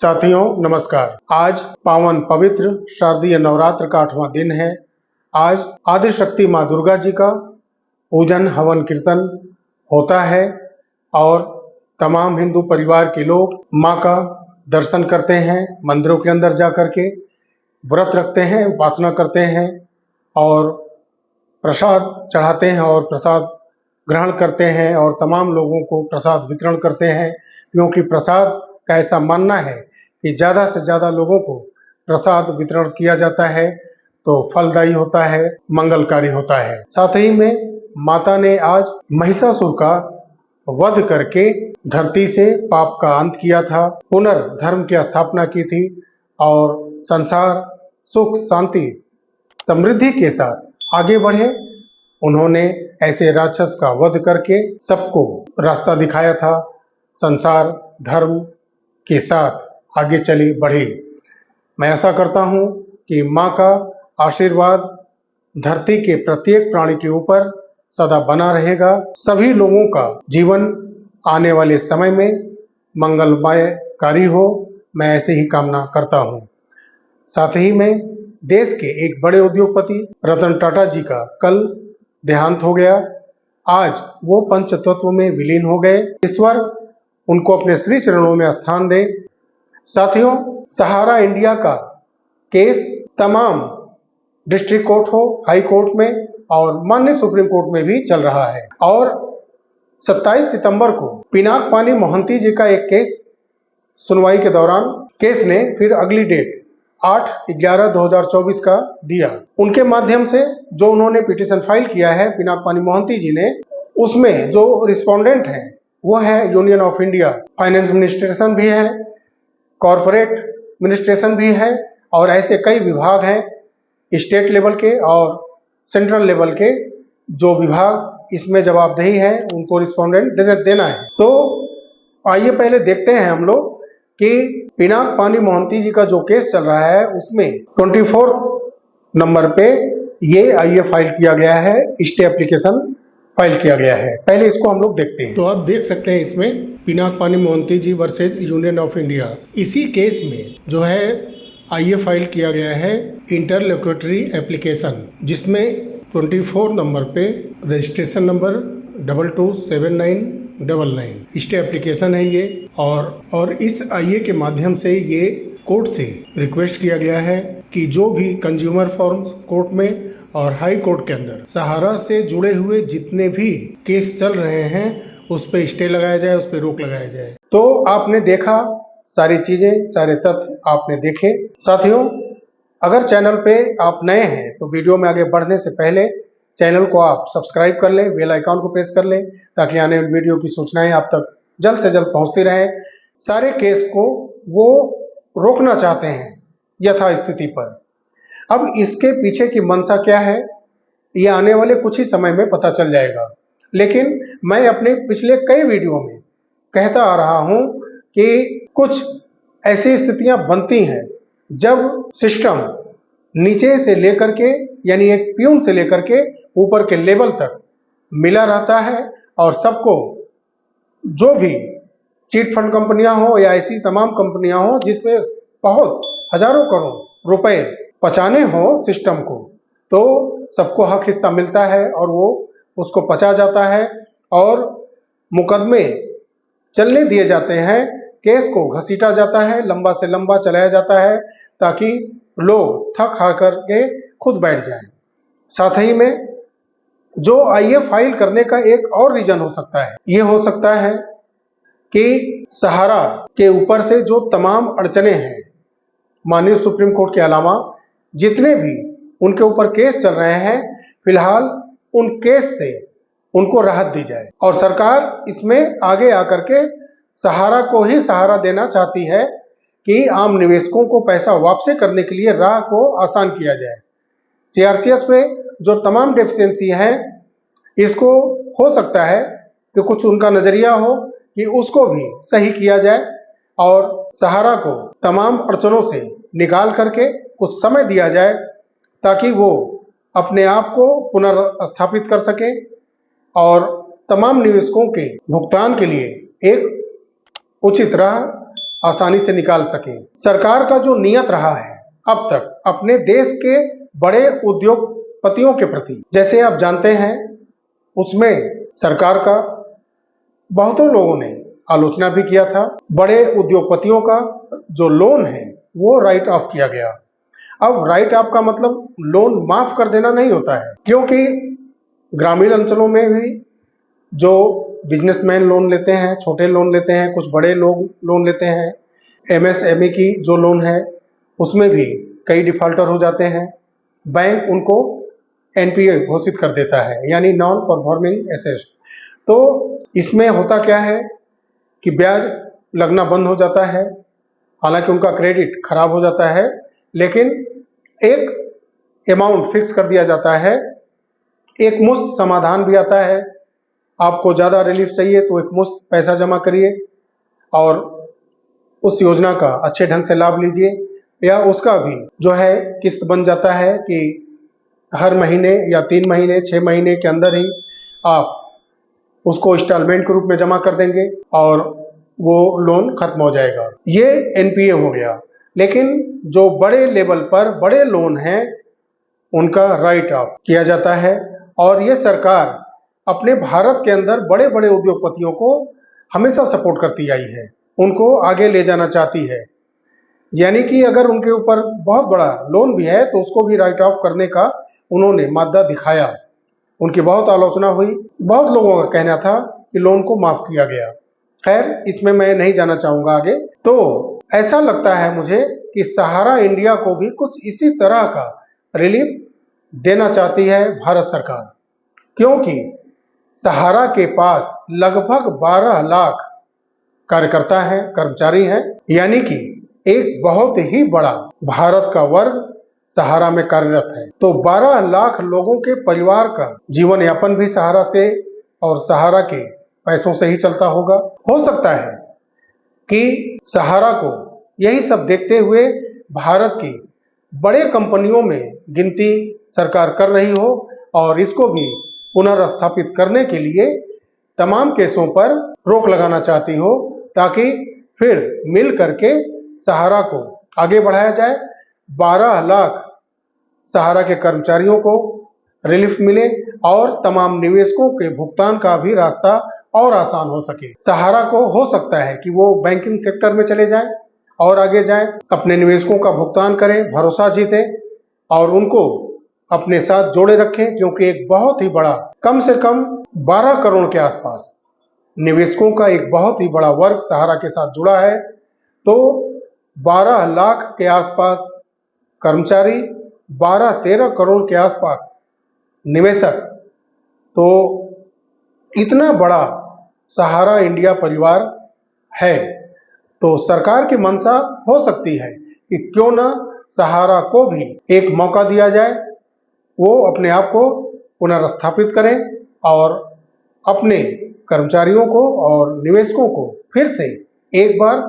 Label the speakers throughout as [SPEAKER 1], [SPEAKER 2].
[SPEAKER 1] साथियों नमस्कार। आज पावन पवित्र शारदीय नवरात्र का 8वां दिन है। आज आदिशक्ति माँ दुर्गा जी का पूजन हवन कीर्तन होता है और तमाम हिंदू परिवार के लोग माँ का दर्शन करते हैं, मंदिरों के अंदर जा कर के व्रत रखते हैं, उपासना करते हैं और प्रसाद चढ़ाते हैं और प्रसाद ग्रहण करते हैं और तमाम लोगों को प्रसाद वितरण करते हैं, क्योंकि प्रसाद का ऐसा मानना है कि ज़्यादा से ज़्यादा लोगों को प्रसाद वितरण किया जाता है तो फलदायी होता है, मंगलकारी होता है। साथ ही में माता ने आज महिषासुर का वध करके धरती से पाप का अंत किया था, पुनर्धर्म की स्थापना की थी और संसार सुख शांति समृद्धि के साथ आगे बढ़े। उन्होंने ऐसे राक्षस का वध करके सबको रास्ता दिखाया था, संसार धर्म के साथ आगे चली बढ़ी। मैं आशा करता हूँ कि माँ का आशीर्वाद धरती के प्रत्येक प्राणी के ऊपर सदा बना रहेगा। सभी लोगों का जीवन आने वाले समय में मंगलमयकारी हो, मैं ऐसे ही कामना करता हूँ। साथ ही में देश के एक बड़े उद्योगपति रतन टाटा जी का कल देहांत हो गया। आज वो पंच तत्व में विलीन हो गए। ईश्वर उनको अपने श्री चरणों में स्थान दे। साथियों, सहारा इंडिया का केस तमाम डिस्ट्रिक्ट कोर्ट हो, हाई कोर्ट में और माननीय सुप्रीम कोर्ट में भी चल रहा है और 27 सितंबर को पिनाक पानी मोहंती जी का एक केस सुनवाई के दौरान केस ने फिर अगली डेट 8/11/2024 का दिया। उनके माध्यम से जो उन्होंने पिटीशन फाइल किया है पिनाक पानी मोहंती जी ने, उसमें जो रिस्पोंडेंट हैं वो है union of India, finance administration भी है, कॉरपोरेट एडमिनिस्ट्रेशन भी है और ऐसे कई विभाग हैं स्टेट लेवल के और सेंट्रल लेवल के। जो विभाग इसमें जवाबदेही है उनको रिस्पोंडेंट देना है। तो आइए पहले देखते हैं हम लोग कि पिनाक पानी मोहंती जी का जो केस चल रहा है उसमें 24 नंबर पे ये आइए फाइल किया गया है, स्टे एप्लीकेशन फाइल किया गया है। पहले इसको हम लोग देखते हैं। तो आप देख सकते हैं इसमें पिनाक पानी Mohanty G versus union of India, इसी केस में जो है आइए फाइल किया गया है इंटरलोक्यूटरी एप्लीकेशन, जिसमें 24 नंबर पे रजिस्ट्रेशन नंबर 227999 स्टे एप्लीकेशन है ये और इस आइए के माध्यम से ये कोर्ट से रिक्वेस्ट किया गया है कि जो भी कंज्यूमर फॉर्म्स कोर्ट में और हाई कोर्ट के अंदर सहारा से जुड़े हुए जितने भी केस चल रहे हैं उस पे स्टे लगाया जाए, उस पे रोक लगाया जाए। तो आपने देखा सारी चीजें, सारे तथ्य आपने देखे। साथियों, अगर चैनल पे आप नए हैं तो वीडियो में आगे बढ़ने से पहले चैनल को आप सब्सक्राइब कर लें, बेल आइकॉन को प्रेस कर लें ताकि आने वाली वीडियो की सूचनाएं आप तक जल्द से जल्द पहुंचती रहें। सारे केस को वो रोकना चाहते हैं यथास्थिति पर। अब इसके पीछे की मंशा क्या है ये आने वाले कुछ ही समय में पता चल जाएगा, लेकिन मैं अपने पिछले कई वीडियो में कहता आ रहा हूं कि कुछ ऐसी स्थितियां बनती हैं जब सिस्टम नीचे से लेकर के यानी एक प्यून से लेकर के ऊपर के लेवल तक मिला रहता है और सबको जो भी चीट फंड कंपनियां हो या ऐसी तमाम कंपनियां हो जिसमें बहुत हजारों करोड़ रुपए पचाने हो सिस्टम को, तो सबको हक हिस्सा मिलता है और वो उसको पचा जाता है और मुकदमे चलने दिए जाते हैं, केस को घसीटा जाता है, लंबा से लंबा चलाया जाता है ताकि लोग थक हार करके खुद बैठ जाएं। साथ ही में जो आइए फाइल करने का एक और रीजन हो सकता है, ये हो सकता है कि सहारा के ऊपर से जो तमाम अड़चने हैं, माननीय सुप्रीम कोर्ट के अलावा जितने भी उनके ऊपर केस चल रहे हैं, फिलहाल उन केस से उनको राहत दी जाए और सरकार इसमें आगे आकर के सहारा को ही सहारा देना चाहती है कि आम निवेशकों को पैसा वापसी करने के लिए राह को आसान किया जाए। सीआरसीएस पे जो तमाम डेफिशिएंसी है, इसको हो सकता है कि कुछ उनका नजरिया हो कि उसको भी सही किया जाए और सहारा को तमाम अड़चनों से निकाल करके कुछ समय दिया जाए ताकि वो अपने आप को पुनर्स्थापित कर सके और तमाम निवेशकों के भुगतान के लिए एक उचित राह आसानी से निकाल सके। सरकार का जो नियत रहा है अब तक अपने देश के बड़े उद्योगपतियों के प्रति, जैसे आप जानते हैं, उसमें सरकार का बहुतों लोगों ने आलोचना भी किया था। बड़े उद्योगपतियों का जो लोन है वो राइट ऑफ किया गया। अब राइट ऑफ का मतलब लोन माफ कर देना नहीं होता है, क्योंकि ग्रामीण अंचलों में भी जो बिजनेसमैन लोन लेते हैं, छोटे लोन लेते हैं, कुछ बड़े लोग लोन लेते हैं, एमएसएमई की जो लोन है उसमें भी कई डिफॉल्टर हो जाते हैं। बैंक उनको एनपीए घोषित कर देता है, यानी नॉन परफॉर्मिंग एसेट। तो इसमें होता क्या है कि ब्याज लगना बंद हो जाता है, हालांकि उनका क्रेडिट खराब हो जाता है, लेकिन एक अमाउंट फिक्स कर दिया जाता है, एक मुश्त समाधान भी आता है। आपको ज़्यादा रिलीफ चाहिए तो एक मुश्त पैसा जमा करिए और उस योजना का अच्छे ढंग से लाभ लीजिए, या उसका भी जो है किस्त बन जाता है कि हर महीने या 3 महीने 6 महीने के अंदर ही आप उसको इंस्टॉलमेंट के रूप में जमा कर देंगे और वो लोन खत्म हो जाएगा। ये एनपीए हो गया। लेकिन जो बड़े लेवल पर बड़े लोन हैं उनका राइट ऑफ किया जाता है, और ये सरकार अपने भारत के अंदर बड़े बड़े उद्योगपतियों को हमेशा सपोर्ट करती आई है, उनको आगे ले जाना चाहती है। यानी कि अगर उनके ऊपर बहुत बड़ा लोन भी है तो उसको भी राइट ऑफ करने का उन्होंने मादा दिखाया। उनकी बहुत आलोचना हुई, बहुत लोगों का कहना था कि लोन को माफ किया गया। खैर, इसमें मैं नहीं जाना चाहूंगा आगे। तो ऐसा लगता है मुझे कि सहारा इंडिया को भी कुछ इसी तरह का रिलीफ देना चाहती है भारत सरकार, क्योंकि सहारा के पास लगभग 12 लाख कार्यकर्ता हैं, कर्मचारी हैं, यानी कि एक बहुत ही बड़ा भारत का वर्ग सहारा में कार्यरत है। तो 12 लाख लोगों के परिवार का जीवन यापन भी सहारा से और सहारा के पैसों से ही चलता होगा। हो सकता है कि सहारा को यही सब देखते हुए भारत की बड़े कंपनियों में गिनती सरकार कर रही हो और इसको भी पुनर्स्थापित करने के लिए तमाम केसों पर रोक लगाना चाहती हो, ताकि फिर मिल करके सहारा को आगे बढ़ाया जाए, 12 लाख सहारा के कर्मचारियों को रिलीफ मिले और तमाम निवेशकों के भुगतान का भी रास्ता और आसान हो सके। सहारा को हो सकता है कि वो बैंकिंग सेक्टर में चले जाए और आगे जाए, अपने निवेशकों का भुगतान करें, भरोसा जीते और उनको अपने साथ जोड़े रखें, क्योंकि एक बहुत ही बड़ा, कम से कम 12 करोड़ के आसपास निवेशकों का एक बहुत ही बड़ा वर्ग सहारा के साथ जुड़ा है। तो 12 लाख के आसपास कर्मचारी, 12-13 करोड़ के आसपास निवेशक, तो इतना बड़ा सहारा इंडिया परिवार है। तो सरकार की मंशा हो सकती है कि क्यों ना सहारा को भी एक मौका दिया जाए, वो अपने आप को पुनर्स्थापित करें और अपने कर्मचारियों को और निवेशकों को फिर से एक बार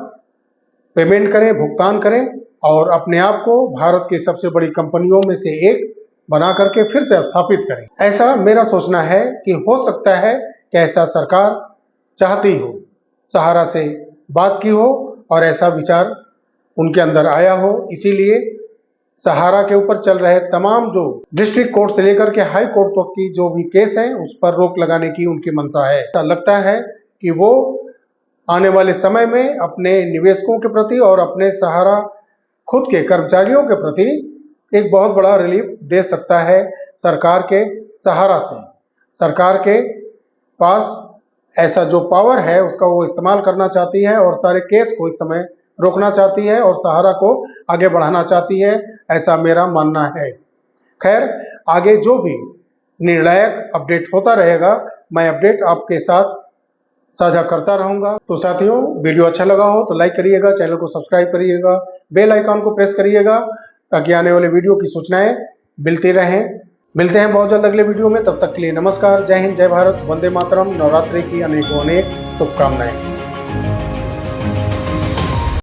[SPEAKER 1] पेमेंट करें, भुगतान करें और अपने आप को भारत की सबसे बड़ी कंपनियों में से एक बना करके फिर से स्थापित करें। ऐसा मेरा सोचना है कि हो सकता है कि ऐसा सरकार चाहती हो, सहारा से बात की हो और ऐसा विचार उनके अंदर आया हो, इसीलिए सहारा के ऊपर चल रहे तमाम जो डिस्ट्रिक्ट कोर्ट से लेकर के हाई कोर्ट तक की जो भी केस है उस पर रोक लगाने की उनकी मंशा है। ऐसा लगता है कि वो आने वाले समय में अपने निवेशकों के प्रति और अपने सहारा खुद के कर्मचारियों के प्रति एक बहुत बड़ा रिलीफ दे सकता है सरकार के सहारा से। सरकार के पास ऐसा जो पावर है उसका वो इस्तेमाल करना चाहती है और सारे केस को इस समय रोकना चाहती है और सहारा को आगे बढ़ाना चाहती है, ऐसा मेरा मानना है। खैर, आगे जो भी निर्णायक अपडेट होता रहेगा मैं अपडेट आपके साथ साझा करता रहूंगा। तो साथियों, वीडियो अच्छा लगा हो तो लाइक करिएगा, चैनल को सब्सक्राइब करिएगा, बेल आइकॉन को प्रेस करिएगा ताकि आने वाले वीडियो की सूचनाएं मिलती रहें। मिलते हैं बहुत जल्द अगले वीडियो में, तब तक के लिए नमस्कार, जय हिंद, जय भारत, वंदे मातरम। नवरात्रि की अनेकों अनेक शुभकामनाएं।